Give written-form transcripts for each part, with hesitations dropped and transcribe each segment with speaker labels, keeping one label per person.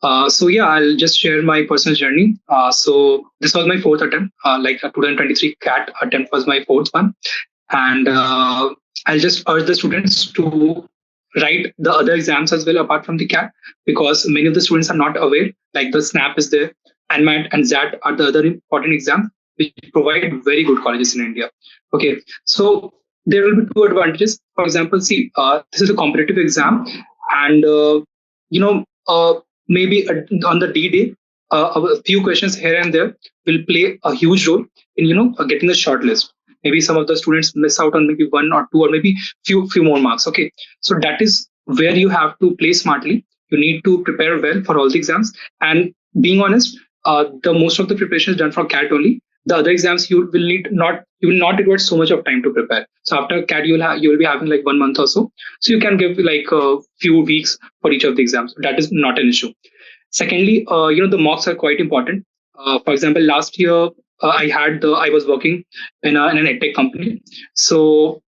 Speaker 1: So yeah, I'll just share my personal journey. So this was my fourth attempt, like a 2023 CAT attempt was my fourth one, and I'll just urge the students to write the other exams as well apart from the CAT, because many of the students are not aware. Like the SNAP is there, and MAT and ZAT are the other important exams which provide very good colleges in India. Okay, so there will be two advantages. For example, see, this is a competitive exam, and you know. Maybe on the D day, a few questions here and there will play a huge role in getting the short list. Maybe some of the students miss out on maybe one or two or maybe few more marks. Okay, so that is where you have to play smartly. You need to prepare well for all the exams. And being honest, the most of the preparation is done for CAT only. The other exams you will not require so much of time to prepare. So after CAT you will be having like 1 month or so. So you can give like a few weeks for each of the exams. That is not an issue. Secondly, the mocks are quite important. For example, last year I was working in an edtech company. So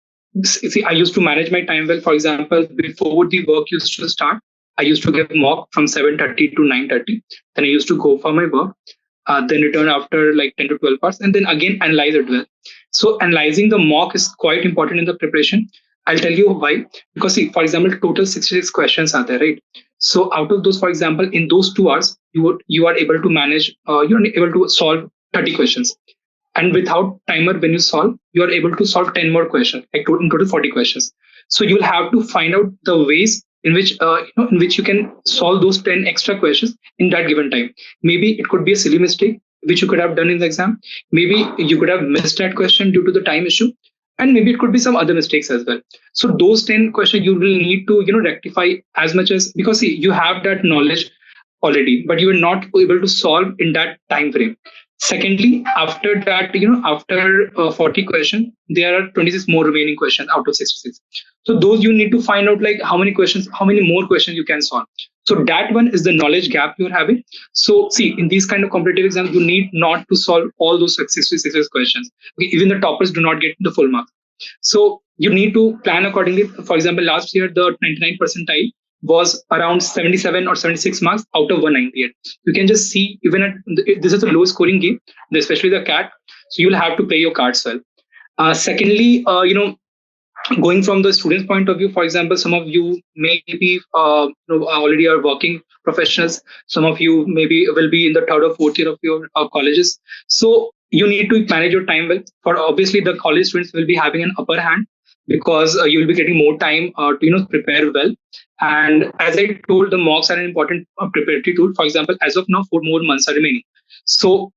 Speaker 1: see, I used to manage my time well. For example, before the work used to start, I used to give mock from 7:30 to 9:30. Then I used to go for my work, then return after like 10 to 12 hours, and then again analyze it well. So analyzing the mock is quite important in the preparation. I'll tell you why. Because see, for example, total 66 questions are there, right? So out of those, for example, in those 2 hours, you are able to manage, you're able to solve 30 questions. And without timer, when you solve, you are able to solve 10 more questions, like in total 40 questions. So you will have to find out the ways in which you can solve those 10 extra questions in that given time. Maybe it could be a silly mistake which you could have done in the exam. Maybe you could have missed that question due to the time issue, and maybe it could be some other mistakes as well. So those 10 questions you will need to rectify as much as, because see, you have that knowledge already, but you are not able to solve in that time frame. Secondly, after that, after 40 questions, there are 26 more remaining questions out of 66. So those you need to find out like how many more questions you can solve. So that one is the knowledge gap you're having. So see, in these kind of competitive exams, you need not to solve all those 66 questions. Okay, even the toppers do not get the full marks. So you need to plan accordingly. For example, last year the 99 percentile was around 77 or 76 marks out of 198. You can just see, even at this is a low scoring game, especially the CAT. So you'll have to play your cards well. Secondly, going from the student's point of view, for example, some of you may be already are working professionals. Some of you maybe will be in the third or fourth year of your colleges. So you need to manage your time well. For obviously, the college students will be having an upper hand because you will be getting more time to prepare well. And as I told, the mocks are an important preparatory tool. For example, as of now, 4 more months are remaining. So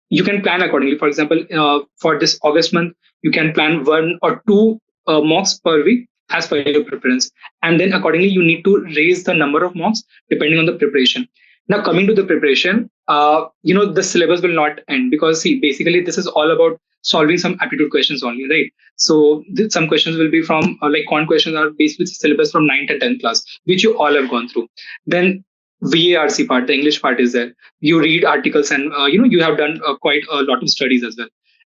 Speaker 1: you can plan accordingly. For example, for this August month, you can plan 1 or 2 mocks per week as per your preference. And then accordingly, you need to raise the number of mocks depending on the preparation. Now, coming to the preparation, the syllabus will not end, because see, basically, this is all about solving some aptitude questions only, right? So some questions will be from like quant questions are basically syllabus from 9th and 10th class, which you all have gone through. Then VARC part, the English part is there. You read articles and you have done quite a lot of studies as well.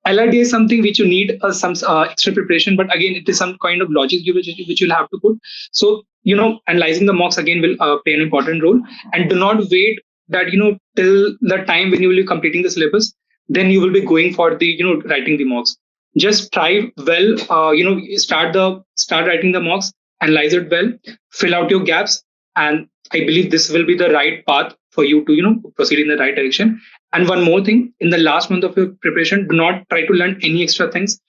Speaker 1: LRD is something which you need some extra preparation, but again, it is some kind of logic which you'll have to put. So, analyzing the mocks again will play an important role. And do not wait that, till the time when you will be completing the syllabus, then you will be going for the, writing the mocks. Just try well, start writing the mocks, analyze it well, fill out your gaps. And I believe this will be the right path for you to, proceed in the right direction. And one more thing, in the last month of your preparation, do not try to learn any extra things,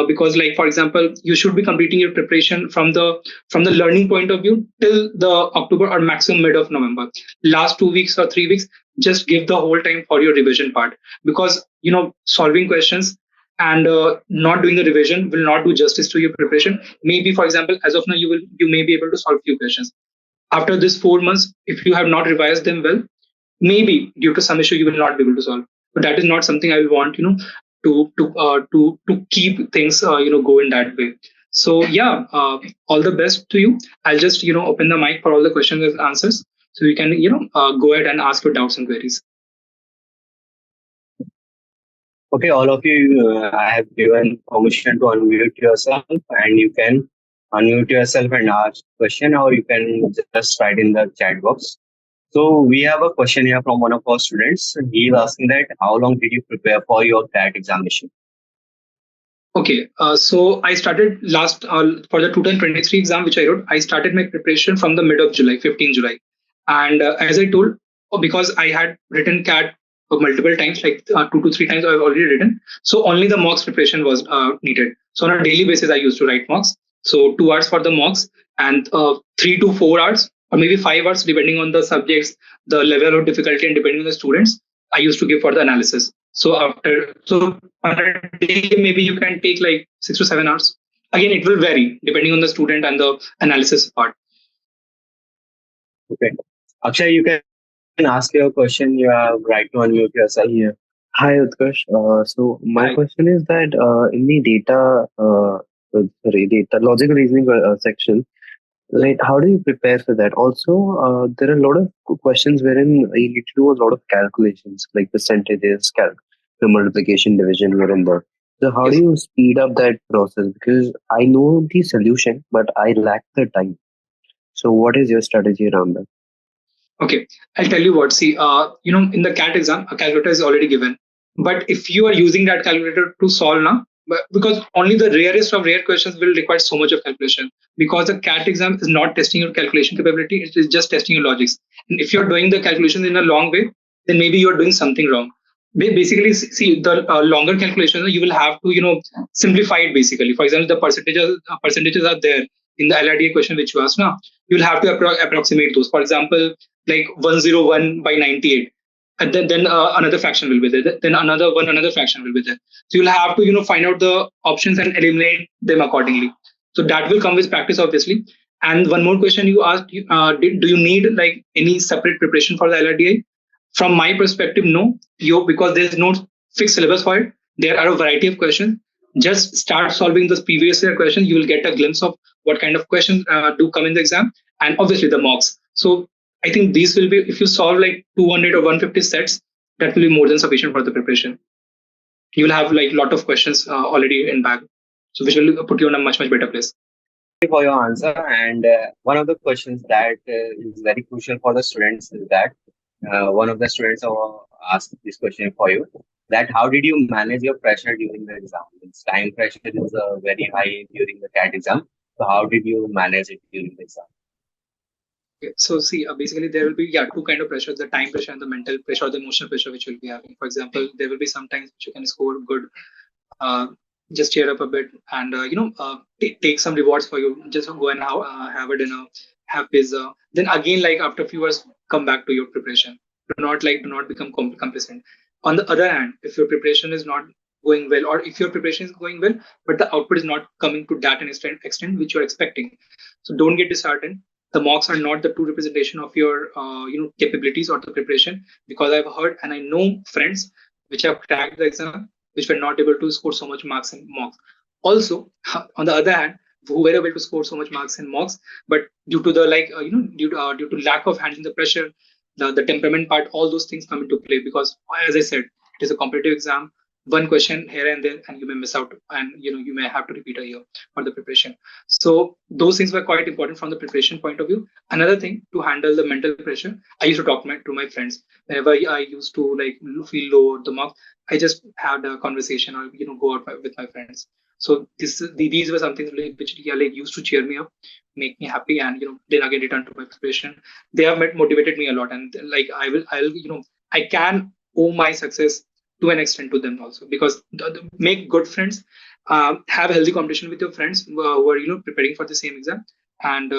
Speaker 1: because, like for example, you should be completing your preparation from the learning point of view till the October or maximum mid of November. Last 2 weeks or 3 weeks, just give the whole time for your revision part, because solving questions and not doing the revision will not do justice to your preparation. Maybe, for example, as of now, you may be able to solve few questions. After this 4 months, if you have not revised them well, maybe due to some issue you will not be able to solve. But that is not something I will want to keep things go in that way. So yeah, all the best to you. I'll just open the mic for all the questions and answers, so you can go ahead and ask your doubts and queries.
Speaker 2: Okay, all of you, I have given permission to unmute yourself, and you can unmute yourself and ask question, or you can just write in the chat box. So we have a question here from one of our students. He is asking that how long did you prepare for your CAT examination?
Speaker 1: Okay, so I started last for the 2023 exam which I wrote. I started my preparation from the mid of July, 15 July, and as I told, because I had written CAT multiple times, like 2 to 3 times I've already written. So only the mocks preparation was needed. So on a daily basis, I used to write mocks. So 2 hours for the mocks and 3 to 4 hours or maybe 5 hours, depending on the subjects, the level of difficulty, and depending on the students, I used to give for the analysis. So on a day, maybe you can take like 6 to 7 hours. Again, it will vary depending on the student and the analysis part.
Speaker 2: Okay. Akshay, you can ask your question. You have right to unmute yourself.
Speaker 3: Yeah. Hi, Utkarsh. So my
Speaker 1: Hi.
Speaker 3: question is that in the data logical reasoning section, like how do you prepare for that? Also, there are a lot of questions wherein you need to do a lot of calculations, like percentages, the multiplication, division, here and there. So how do
Speaker 1: Yes.
Speaker 3: you speed up that process? Because I know the solution, but I lack the time. So what is your strategy around that?
Speaker 1: Okay, I'll tell you what. See, in the CAT exam, a calculator is already given. But if you are using that calculator to solve now, because only the rarest of rare questions will require so much of calculation, because the CAT exam is not testing your calculation capability, it is just testing your logics. And if you're doing the calculations in a long way, then maybe you're doing something wrong. Basically, see, the longer calculations, you will have to, simplify it basically. For example, the percentages are there in the LRDA question which you asked now. You'll have to approximate those. For example, like 101 by 98, and then another fraction will be there, then another fraction will be there. So you'll have to find out the options and eliminate them accordingly. So that will come with practice, obviously. And one more question you asked, do you need like any separate preparation for the LRDI? From my perspective, no. Because there's no fixed syllabus for it, there are a variety of questions. Just start solving those previous year questions, you will get a glimpse of what kind of questions do come in the exam, and obviously the mocks. So I think these will be, if you solve like 200 or 150 sets, that will be more than sufficient for the preparation. You will have like a lot of questions already in bag, so which will put you in a much better place.
Speaker 2: Thank you for your answer. And one of the questions that is very crucial for the students is that one of the students asked this question for you, that how did you manage your pressure during the exam? It's time pressure is very high during the CAT exam. So how did you manage it during the exam?
Speaker 1: Okay, so see, basically there will be two kind of pressure: the time pressure and the mental pressure or the emotional pressure which you'll be having. For example, there will be some times which you can score good, uh, just cheer up a bit, and take some rewards for you. Just go and have a dinner, have pizza. Then again, like after a few hours, come back to your preparation. Do not become complacent. On the other hand, if your preparation is not going well, or if your preparation is going well, but the output is not coming to that an extent which you're expecting, so don't get disheartened. The mocks are not the true representation of your capabilities or the preparation, because I've heard and I know friends which have cracked the exam which were not able to score so much marks in mocks. Also, on the other hand, who were able to score so much marks in mocks, but due to the due to lack of handling the pressure, the temperament part, all those things come into play, because as I said, it is a competitive exam. One question here and there, and you may miss out, and you may have to repeat a year for the preparation. So those things were quite important from the preparation point of view. Another thing, to handle the mental pressure, I used to talk to my friends whenever I used to like feel low the mark. I just had a conversation, or go out with my friends. So these were something which like used to cheer me up, make me happy, and then again return to my preparation. They have motivated me a lot, and like I'll I can owe my success to an extent to them also, because make good friends, have healthy competition with your friends who are preparing for the same exam, and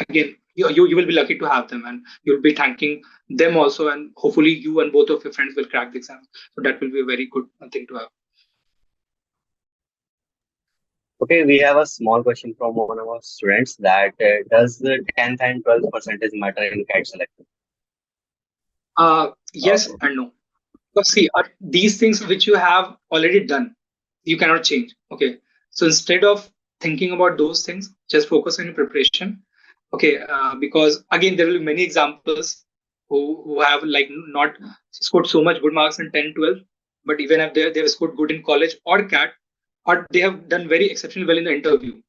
Speaker 1: again you will be lucky to have them, and you'll be thanking them also, and hopefully you and both of your friends will crack the exam. So that will be a very good thing to have.
Speaker 2: Okay, we have a small question from one of our students, that does the 10th and 12th percentage matter in CAT selection?
Speaker 1: Yes and no. Because see, these things which you have already done, you cannot change. Okay, so instead of thinking about those things, just focus on your preparation. Okay, because again there will be many examples who have like not scored so much good marks in 10, 12, but even if they have scored good in college or CAT, or they have done very exceptionally well in the interview.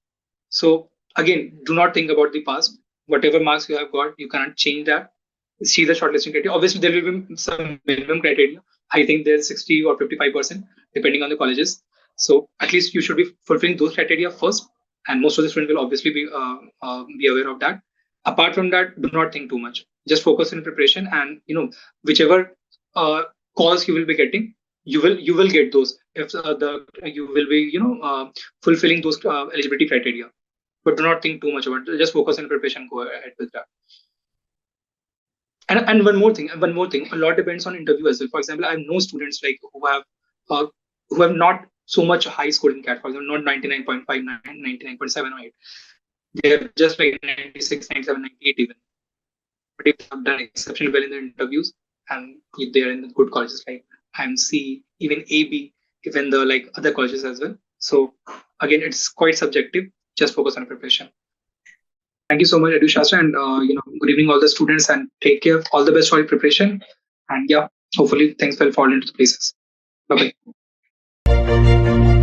Speaker 1: So again, do not think about the past. Whatever marks you have got, you cannot change that. see the shortlisting criteria. Obviously, there will be some minimum criteria. I think there's 60 or 55%, depending on the colleges. So at least you should be fulfilling those criteria first, and most of the students will obviously be aware of that. Apart from that, do not think too much. Just focus on preparation, and whichever calls you will be getting, you will get those if you will be fulfilling those eligibility criteria. But do not think too much about it. Just focus on preparation. Go ahead with that. And one more thing, a lot depends on interview as well. For example, I know students like who have not so much high score in CAT, for example, not 99.59, 99.7 or 8. They have just like 96, 97, 98 even. But if they have done exceptionally well in the interviews, and if they are in the good colleges like IMC, even AB, even the like other colleges as well. So again, it's quite subjective. Just focus on preparation. Thank you so much, Edu Shastra, and good evening, all the students, and take care. All the best for your preparation, and yeah, hopefully things will fall into places. Bye bye.